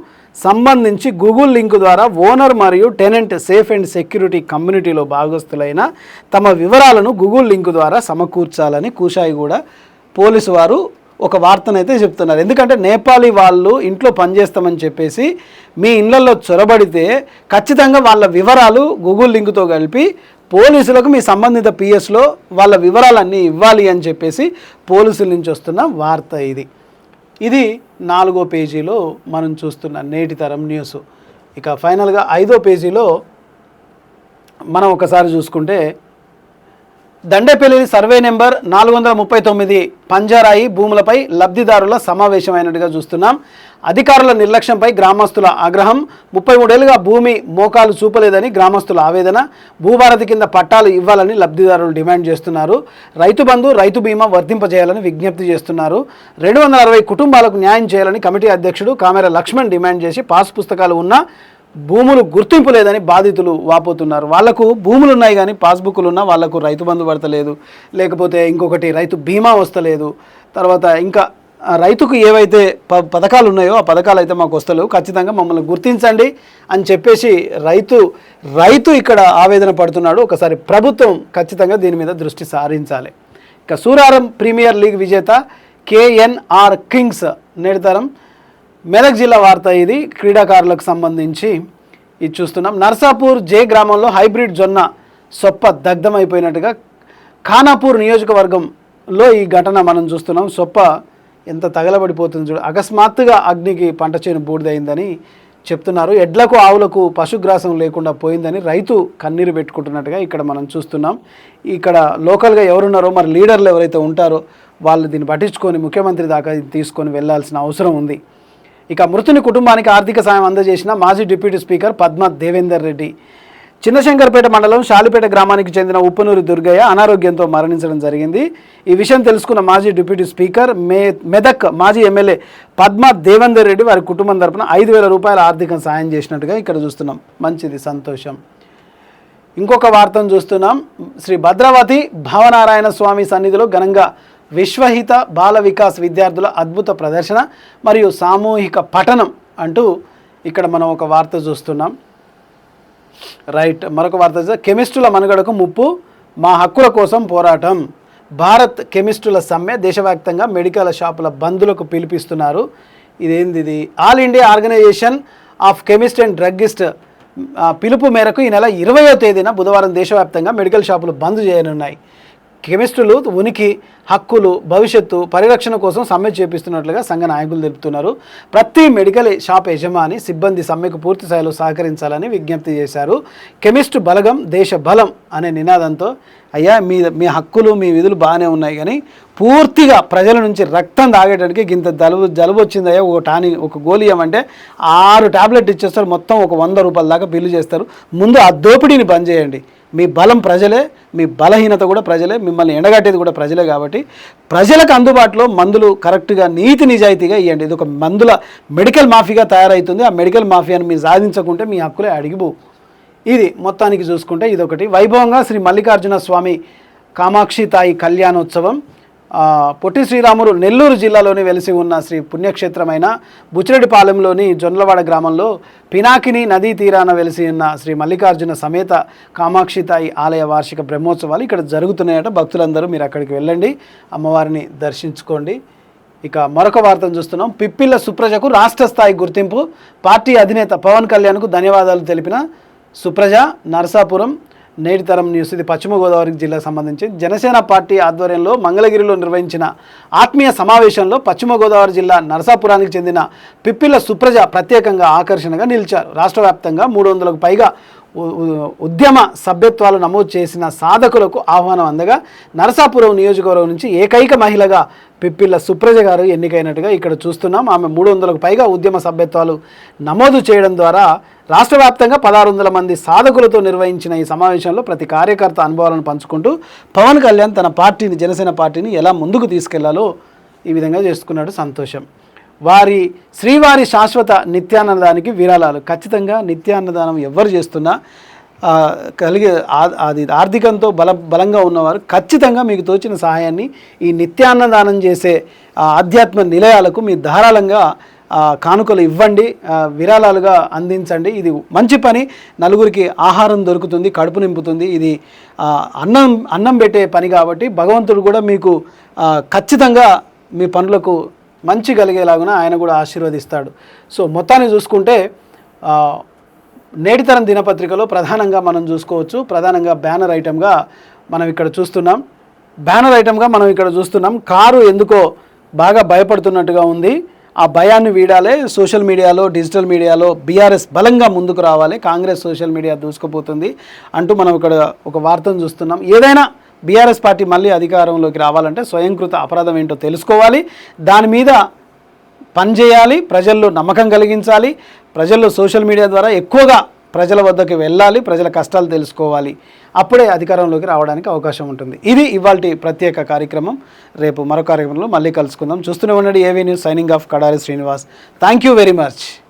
సంబంధించి గూగుల్ లింక్ ద్వారా ఓనర్ మరియు టెనెంట్ సేఫ్ అండ్ సెక్యూరిటీ కమ్యూనిటీలో భాగస్తులైన తమ వివరాలను గూగుల్ లింక్ ద్వారా సమకూర్చాలని కుషాయిగూడ పోలీసు వారు ఒక వార్తనైతే చెప్తున్నారు. ఎందుకంటే నేపాలీ వాళ్ళు ఇంట్లో పనిచేస్తామని చెప్పేసి మీ ఇళ్లలో చొరబడితే ఖచ్చితంగా వాళ్ళ వివరాలు గూగుల్ లింక్తో కలిపి పోలీసులకు మీ సంబంధిత PSలో వాళ్ళ వివరాలన్నీ ఇవ్వాలి అని చెప్పేసి పోలీసుల నుంచి వస్తున్న వార్త ఇది 4వ పేజీలో మనం చూస్తున్న నేటి తరం న్యూస్. ఇక ఫైనల్గా 5వ పేజీలో మనం ఒకసారి చూసుకుంటే దండేపల్లి సర్వే నెంబర్ 439 పంజారాయి భూములపై లబ్ధిదారుల సమావేశమైనట్టుగా చూస్తున్నాం. అధికారుల నిర్లక్ష్యంపై గ్రామస్తుల ఆగ్రహం. 33 ఏళ్లుగా భూమి మోకాలు చూపలేదని గ్రామస్తుల ఆవేదన. భూభారతి కింద పట్టాలు ఇవ్వాలని లబ్ధిదారులు డిమాండ్ చేస్తున్నారు. రైతు బంధు, రైతు బీమా వర్తింపజేయాలని విజ్ఞప్తి చేస్తున్నారు. 260 కుటుంబాలకు న్యాయం చేయాలని కమిటీ అధ్యక్షుడు కామెర లక్ష్మణ్ డిమాండ్ చేసి పాస్ పుస్తకాలు ఉన్న భూములు గుర్తింపు లేదని బాధితులు వాపోతున్నారు. వాళ్లకు భూములు ఉన్నాయి కానీ పాస్బుక్లు ఉన్నా వాళ్లకు రైతు బంధు పడతలేదు, లేకపోతే ఇంకొకటి రైతు బీమా వస్తలేదు, తర్వాత ఇంకా రైతుకు ఏవైతే పథకాలు ఉన్నాయో ఆ పథకాలు అయితే మాకు వస్తలేవు, ఖచ్చితంగా మమ్మల్ని గుర్తించండి అని చెప్పేసి రైతు ఇక్కడ ఆవేదన పడుతున్నాడు. ఒకసారి ప్రభుత్వం ఖచ్చితంగా దీని మీద దృష్టి సారించాలి. ఇక సూరారం ప్రీమియర్ లీగ్ విజేత KNR కింగ్స్ నేటితరం మెదక్ జిల్లా వార్త. ఇది క్రీడాకారులకు సంబంధించి ఇది చూస్తున్నాం. నర్సాపూర్ గ్రామంలో హైబ్రిడ్ జొన్న సొప్ప దగ్ధమైపోయినట్టుగా ఖానాపూర్ నియోజకవర్గంలో ఈ ఘటన మనం చూస్తున్నాం. సొప్ప ఎంత తగలబడిపోతుంది చూడు. అకస్మాత్తుగా అగ్నికి పంట చేను బూడిదైందని చెప్తున్నారు. ఎడ్లకు ఆవులకు పశుగ్రాసం లేకుండా పోయిందని రైతు కన్నీరు పెట్టుకుంటున్నట్టుగా ఇక్కడ మనం చూస్తున్నాం. ఇక్కడ లోకల్గా ఎవరున్నారో మరి లీడర్లు ఎవరైతే ఉంటారో వాళ్ళు దీన్ని పట్టించుకొని ముఖ్యమంత్రి దాకా తీసుకొని వెళ్లాల్సిన అవసరం ఉంది. ఇక మృతుని కుటుంబానికి ఆర్థిక సాయం అందజేసిన మాజీ డిప్యూటీ స్పీకర్ పద్మా దేవేందర్ రెడ్డి. చిన్నశంకర్పేట మండలం షాలిపేట గ్రామానికి చెందిన ఉప్పనూరి దుర్గయ్య అనారోగ్యంతో మరణించడం జరిగింది. ఈ విషయం తెలుసుకున్న మాజీ డిప్యూటీ స్పీకర్ మెదక్ మాజీ ఎమ్మెల్యే పద్మా దేవేందర్ రెడ్డి వారి కుటుంబం తరపున 5,000 రూపాయల ఆర్థిక సాయం చేసినట్టుగా ఇక్కడ చూస్తున్నాం. మంచిది, సంతోషం. ఇంకొక వార్తను చూస్తున్నాం. శ్రీ భద్రావతి భావనారాయణ స్వామి సన్నిధిలో ఘనంగా విశ్వహిత బాల వికాస్ విద్యార్థుల అద్భుత ప్రదర్శన మరియు సామూహిక పఠనం అంటూ ఇక్కడ మనం ఒక వార్త చూస్తున్నాం. రైట్, మరొక వార్త. కెమిస్టుల మనుగడకు ముప్పు, మా హక్కుల కోసం పోరాటం. భారత్ కెమిస్టుల సమ్మె దేశవ్యాప్తంగా మెడికల్ షాపుల బంధులకు పిలిపిస్తున్నారు. ఇది all India organisation of chemist and druggist పిలుపు మేరకు ఈ నెల 20వ తేదీన బుధవారం దేశవ్యాప్తంగా మెడికల్ షాపులు బంద్ చేయనున్నాయి. కెమిస్టులు ఉనికి, హక్కులు, భవిష్యత్తు పరిరక్షణ కోసం సమ్మె చేపిస్తున్నట్లుగా సంఘ నాయకులు తెలుపుతున్నారు. ప్రతి మెడికల్ షాప్ యజమాని సిబ్బంది సమ్మెకు పూర్తి స్థాయిలో సహకరించాలని విజ్ఞప్తి చేశారు. కెమిస్ట్ బలగం దేశ బలం అనే నినాదంతో అయ్యా మీ హక్కులు మీ విధులు బాగానే ఉన్నాయి, కానీ పూర్తిగా ప్రజల నుంచి రక్తం తాగేటానికి ఇంత జలుబు వచ్చిందయ్యా, ఒక గోళీ ఇవ్వమంటే 6 టాబ్లెట్ ఇచ్చేస్తారు, మొత్తం ఒక 100 రూపాయల దాకా బిల్లు చేస్తారు. ముందు ఆ దోపిడీని బంద్ చేయండి. మీ బలం ప్రజలే, మీ బలహీనత కూడా ప్రజలే, మిమ్మల్ని ఎండగట్టేది కూడా ప్రజలే. కాబట్టి ప్రజలకు అందుబాటులో మందులు కరెక్ట్గా నీతి నిజాయితీగా ఇవ్వండి. ఇది ఒక మందుల మెడికల్ మాఫియాగా తయారవుతుంది. ఆ మెడికల్ మాఫియాను మీరు సాధించకుంటే మీ హక్కులే అడిగిపో. ఇది మొత్తానికి చూసుకుంటే ఇదొకటి. వైభవంగా శ్రీ మల్లికార్జున స్వామి కామాక్షి తాయి కళ్యాణోత్సవం. పొట్టి శ్రీరాములు నెల్లూరు జిల్లాలోని వెలిసి ఉన్న శ్రీ పుణ్యక్షేత్రమైన బుచ్చిరెడ్డిపాలెంలోని జొన్నలవాడ గ్రామంలో పినాకిని నదీ తీరాన వెలిసి ఉన్న శ్రీ మల్లికార్జున సమేత కామాక్షితాయి ఆలయ వార్షిక బ్రహ్మోత్సవాలు ఇక్కడ జరుగుతున్నాయట. భక్తులందరూ మీరు అక్కడికి వెళ్ళండి, అమ్మవారిని దర్శించుకోండి. ఇక మరొక వార్తను చూస్తున్నాం. పిప్పిళ్ళ సుప్రజకు రాష్ట్ర స్థాయి గుర్తింపు. పార్టీ అధినేత పవన్ కళ్యాణ్కు ధన్యవాదాలు తెలిపిన సుప్రజ. నరసాపురం నేటితరం న్యూస్. ఇది పశ్చిమ గోదావరి జిల్లాకు సంబంధించి జనసేన పార్టీ ఆధ్వర్యంలో మంగళగిరిలో నిర్వహించిన ఆత్మీయ సమావేశంలో పశ్చిమ గోదావరి జిల్లా నరసాపురానికి చెందిన పిప్పిళ్ళ సుప్రజ ప్రత్యేకంగా ఆకర్షణగా నిలిచారు. రాష్ట్ర వ్యాప్తంగా 300కు పైగా ఉద్యమ సభ్యత్వాలు నమోదు చేసిన సాధకులకు ఆహ్వానం అందగా నరసాపురం నియోజకవర్గం నుంచి ఏకైక మహిళగా పిప్పిళ్ళ సుప్రజ గారు ఎన్నికైనట్టుగా ఇక్కడ చూస్తున్నాం. ఆమె 300కు పైగా ఉద్యమ సభ్యత్వాలు నమోదు చేయడం ద్వారా రాష్ట్ర వ్యాప్తంగా 1600 మంది సాధకులతో నిర్వహించిన ఈ సమావేశంలో ప్రతి కార్యకర్త అనుభవాలను పంచుకుంటూ పవన్ కళ్యాణ్ తన పార్టీని, జనసేన పార్టీని ఎలా ముందుకు తీసుకెళ్లాలో ఈ విధంగా చేసుకున్నాడు. సంతోషం. శ్రీవారి శాశ్వత నిత్యాన్నదానికి విరాళాలు. ఖచ్చితంగా నిత్యాన్నదానం ఎవరు చేస్తున్నా అది ఆర్థికంతో బలంగా ఉన్నవారు ఖచ్చితంగా మీకు తోచిన సహాయాన్ని ఈ నిత్యాన్నదానం చేసే ఆధ్యాత్మ నిలయాలకు మీ ధారాళంగా కానుకలు ఇవ్వండి, విరాళాలుగా అందించండి. ఇది మంచి పని. నలుగురికి ఆహారం దొరుకుతుంది, కడుపు నింపుతుంది. ఇది అన్నం పెట్టే పని కాబట్టి భగవంతుడు కూడా మీకు ఖచ్చితంగా మీ పనులకు మంచి కలిగేలాగున ఆయన కూడా ఆశీర్వదిస్తాడు. సో మొత్తాన్ని చూసుకుంటే నేటితరం దినపత్రికలో ప్రధానంగా మనం చూసుకోవచ్చు. ప్రధానంగా బ్యానర్ ఐటమ్గా మనం ఇక్కడ చూస్తున్నాం. కారు ఎందుకో బాగా భయపడుతున్నట్టుగా ఉంది. ఆ భయాన్ని వీడాలి. సోషల్ మీడియాలో, డిజిటల్ మీడియాలో బీఆర్ఎస్ బలంగా ముందుకు రావాలి, కాంగ్రెస్ సోషల్ మీడియా దూసుకుపోతుంది అంటూ మనం ఇక్కడ ఒక వార్తను చూస్తున్నాం. ఏదైనా బీఆర్ఎస్ పార్టీ మళ్ళీ అధికారంలోకి రావాలంటే స్వయంకృత అపరాధం ఏంటో తెలుసుకోవాలి, దాని మీద పనిచేయాలి, ప్రజల్లో నమ్మకం కలిగించాలి, ప్రజల్లో సోషల్ మీడియా ద్వారా ఎక్కువగా ప్రజల వద్దకు వెళ్ళాలి, ప్రజల కష్టాలు తెలుసుకోవాలి. అప్పుడే అధికారంలోకి రావడానికి అవకాశం ఉంటుంది. ఇది ఇవాల్టి ప్రత్యేక కార్యక్రమం. రేపు మరో కార్యక్రమంలో మళ్ళీ కలుసుకుందాం. చూస్తూనే ఉండండి AV news. Signing off Kadari Srinivas. Thank you very much.